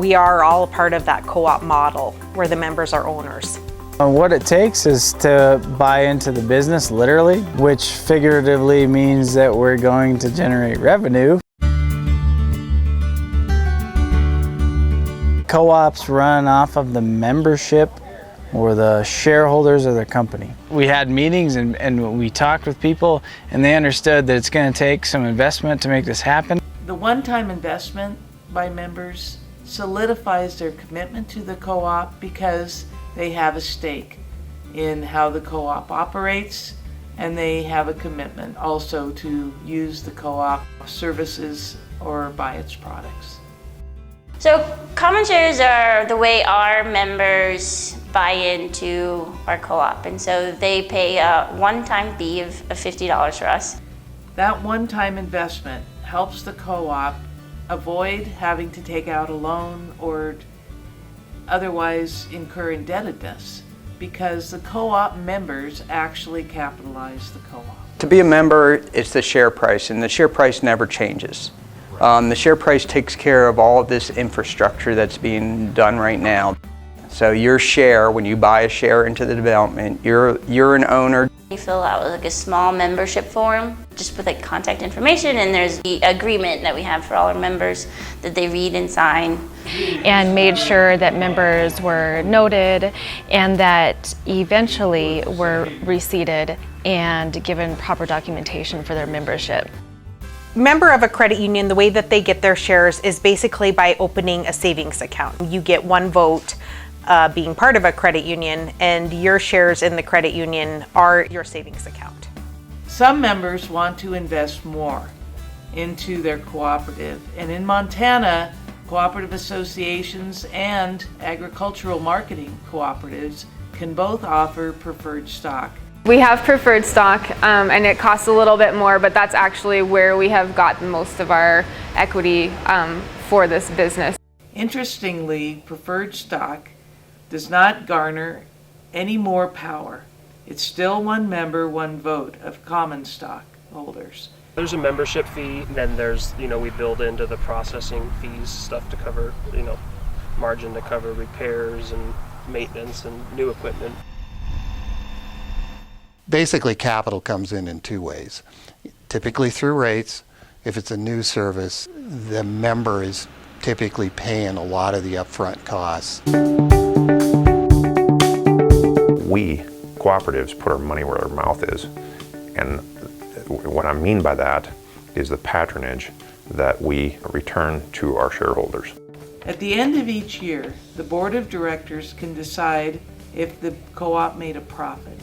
We are all a part of that co-op model where the members are owners. What it takes is to buy into the business, literally, which figuratively means that we're going to generate revenue. Co-ops run off of the membership or the shareholders of the company. We had meetings and we talked with people, and they understood that it's going to take some investment to make this happen. The one-time investment by members solidifies their commitment to the co-op because they have a stake in how the co-op operates, and they have a commitment also to use the co-op services or buy its products. So common shares are the way our members buy into our co-op, and so they pay a one-time fee of $50 for us. That one-time investment helps the co-op avoid having to take out a loan or otherwise incur indebtedness, because the co-op members actually capitalize the co-op. To be a member, it's the share price, and the share price never changes. The share price takes care of all of this infrastructure that's being done right now. So your share, when you buy a share into the development, you're an owner. You fill out like a small membership form, just with like contact information, and there's the agreement that we have for all our members that they read and sign. And made sure that members were noted and that eventually were reseated and given proper documentation for their membership. Member of a credit union, the way that they get their shares is basically by opening a savings account. You get one vote being part of a credit union, and your shares in the credit union are your savings account. Some members want to invest more into their cooperative, and in Montana, cooperative associations and agricultural marketing cooperatives can both offer preferred stock. We have preferred stock, and it costs a little bit more, but that's actually where we have gotten most of our equity for this business. Interestingly, preferred stock does not garner any more power. It's still one member, one vote of common stock holders. There's a membership fee, and then there's, we build into the processing fees stuff to cover, margin to cover repairs and maintenance and new equipment. Basically, capital comes in two ways. Typically through rates. If it's a new service, the member is typically paying a lot of the upfront costs. We, cooperatives, put our money where our mouth is. And what I mean by that is the patronage that we return to our shareholders. At the end of each year, the board of directors can decide if the co-op made a profit.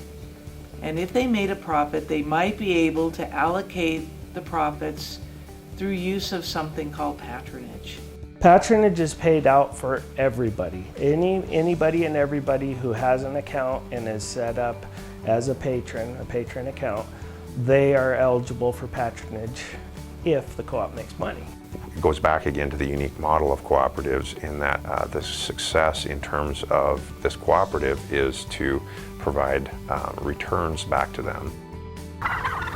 And if they made a profit, they might be able to allocate the profits through use of something called patronage. Patronage is paid out for everybody. Anybody and everybody who has an account and is set up as a patron account, they are eligible for patronage if the co-op makes money. It goes back again to the unique model of cooperatives in that the success in terms of this cooperative is to provide returns back to them.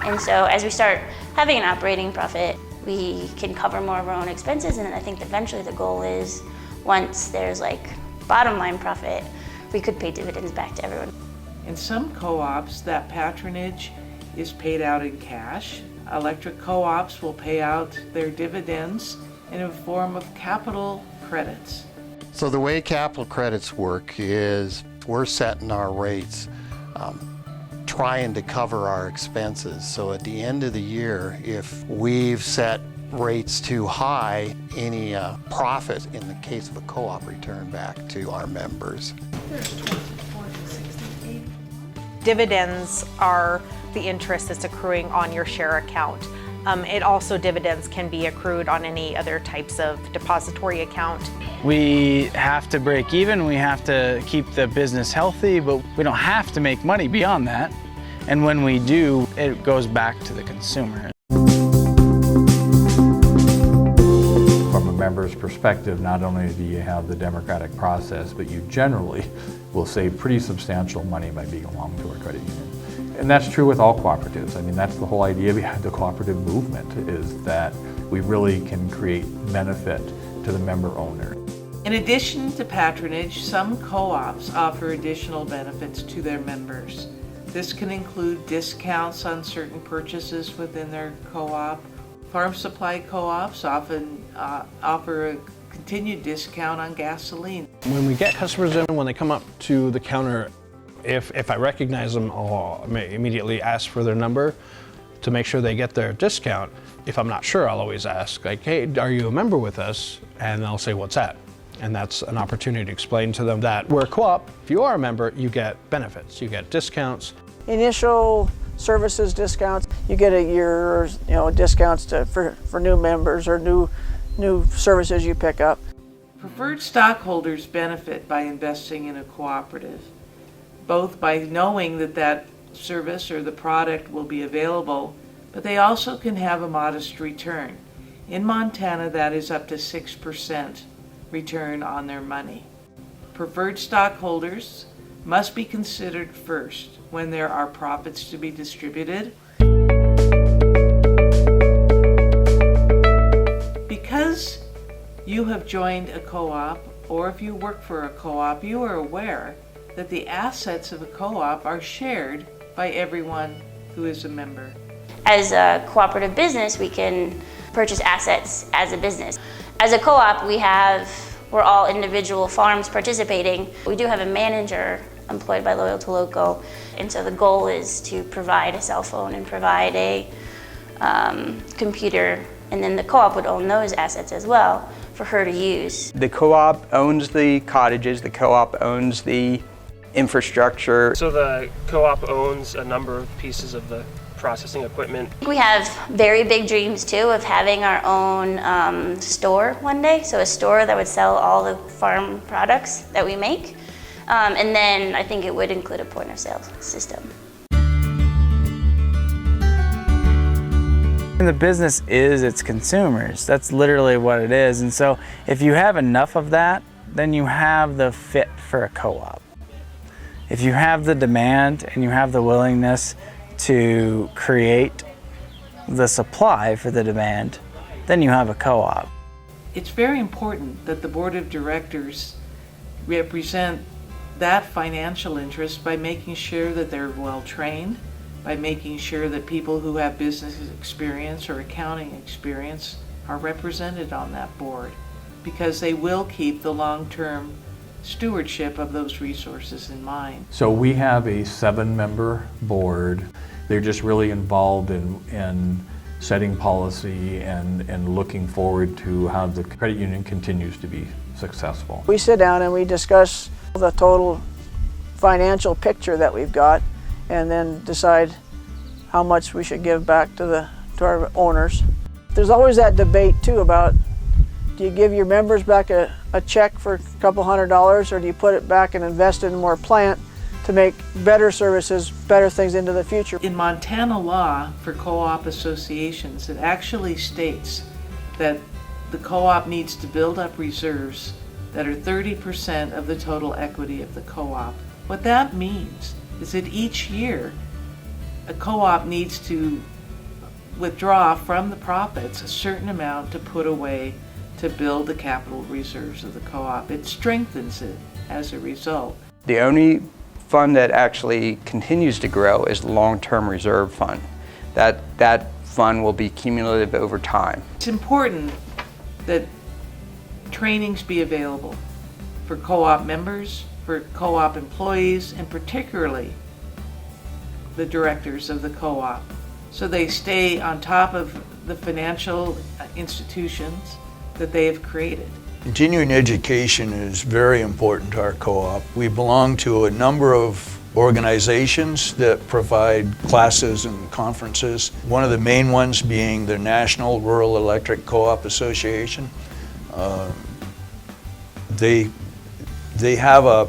And so as we start having an operating profit, we can cover more of our own expenses, and I think eventually the goal is once there's like bottom line profit, we could pay dividends back to everyone. In some co-ops, that patronage is paid out in cash. Electric co-ops will pay out their dividends in a form of capital credits. So the way capital credits work is we're setting our rates, trying to cover our expenses. So at the end of the year, if we've set rates too high, any profit in the case of a co-op return back to our members. Dividends are the interest that's accruing on your share account. It also, dividends can be accrued on any other types of depository account. We have to break even, we have to keep the business healthy, but we don't have to make money beyond that. And when we do, it goes back to the consumer. From a member's perspective, not only do you have the democratic process, but you generally will save pretty substantial money by being along to a credit union. And that's true with all cooperatives. I mean, that's the whole idea behind the cooperative movement, is that we really can create benefit to the member owner. In addition to patronage, some co-ops offer additional benefits to their members. This can include discounts on certain purchases within their co-op. Farm supply co-ops often offer a continued discount on gasoline. When we get customers in, when they come up to the counter, if I recognize them, I'll immediately ask for their number to make sure they get their discount. If I'm not sure, I'll always ask, like, hey, are you a member with us? And they'll say, what's that? And that's an opportunity to explain to them that we're a co-op. If you are a member, you get benefits, you get discounts. Initial services discounts, you get a year, discounts for new members or new services you pick up. Preferred stockholders benefit by investing in a cooperative, both by knowing that that service or the product will be available, but they also can have a modest return. In Montana, that is up to 6% return on their money. Preferred stockholders must be considered first when there are profits to be distributed. Because you have joined a co-op, or if you work for a co-op, you are aware that the assets of a co-op are shared by everyone who is a member. As a cooperative business, we can purchase assets as a business. As a co-op, we're all individual farms participating. We do have a manager employed by Loyal to Local, and so the goal is to provide a cell phone and provide a computer, and then the co-op would own those assets as well for her to use. The co-op owns the cottages, the co-op owns the infrastructure. So the co-op owns a number of pieces of the processing equipment. We have very big dreams too of having our own store one day, so a store that would sell all the farm products that we make. And then I think it would include a point of sale system. And the business is its consumers. That's literally what it is. And so if you have enough of that, then you have the fit for a co-op. If you have the demand and you have the willingness to create the supply for the demand, then you have a co-op. It's very important that the board of directors represent that financial interest by making sure that they're well trained, by making sure that people who have business experience or accounting experience are represented on that board, because they will keep the long-term stewardship of those resources in mind. So we have a 7-member board. They're just really involved in setting policy and looking forward to how the credit union continues to be successful. We sit down and we discuss the total financial picture that we've got, and then decide how much we should give back to our owners. There's always that debate too about, do you give your members back a check for a couple $100s, or do you put it back and invest in more plant to make better services, better things into the future? In Montana law for co-op associations, it actually states that the co-op needs to build up reserves that are 30% of the total equity of the co-op. What that means is that each year a co-op needs to withdraw from the profits a certain amount to put away to build the capital reserves of the co-op. It strengthens it as a result. The only fund that actually continues to grow is the long-term reserve fund. That fund will be cumulative over time. It's important that trainings be available for co-op members, for co-op employees, and particularly the directors of the co-op, so they stay on top of the financial institutions that they have created. Continuing education is very important to our co-op. We belong to a number of organizations that provide classes and conferences. One of the main ones being the National Rural Electric Co-op Association. They have a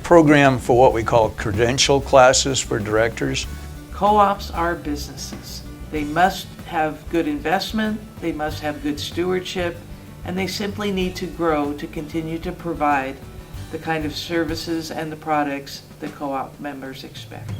program for what we call credential classes for directors. Co-ops are businesses. They must have good investment, they must have good stewardship, and they simply need to grow to continue to provide the kind of services and the products that co-op members expect.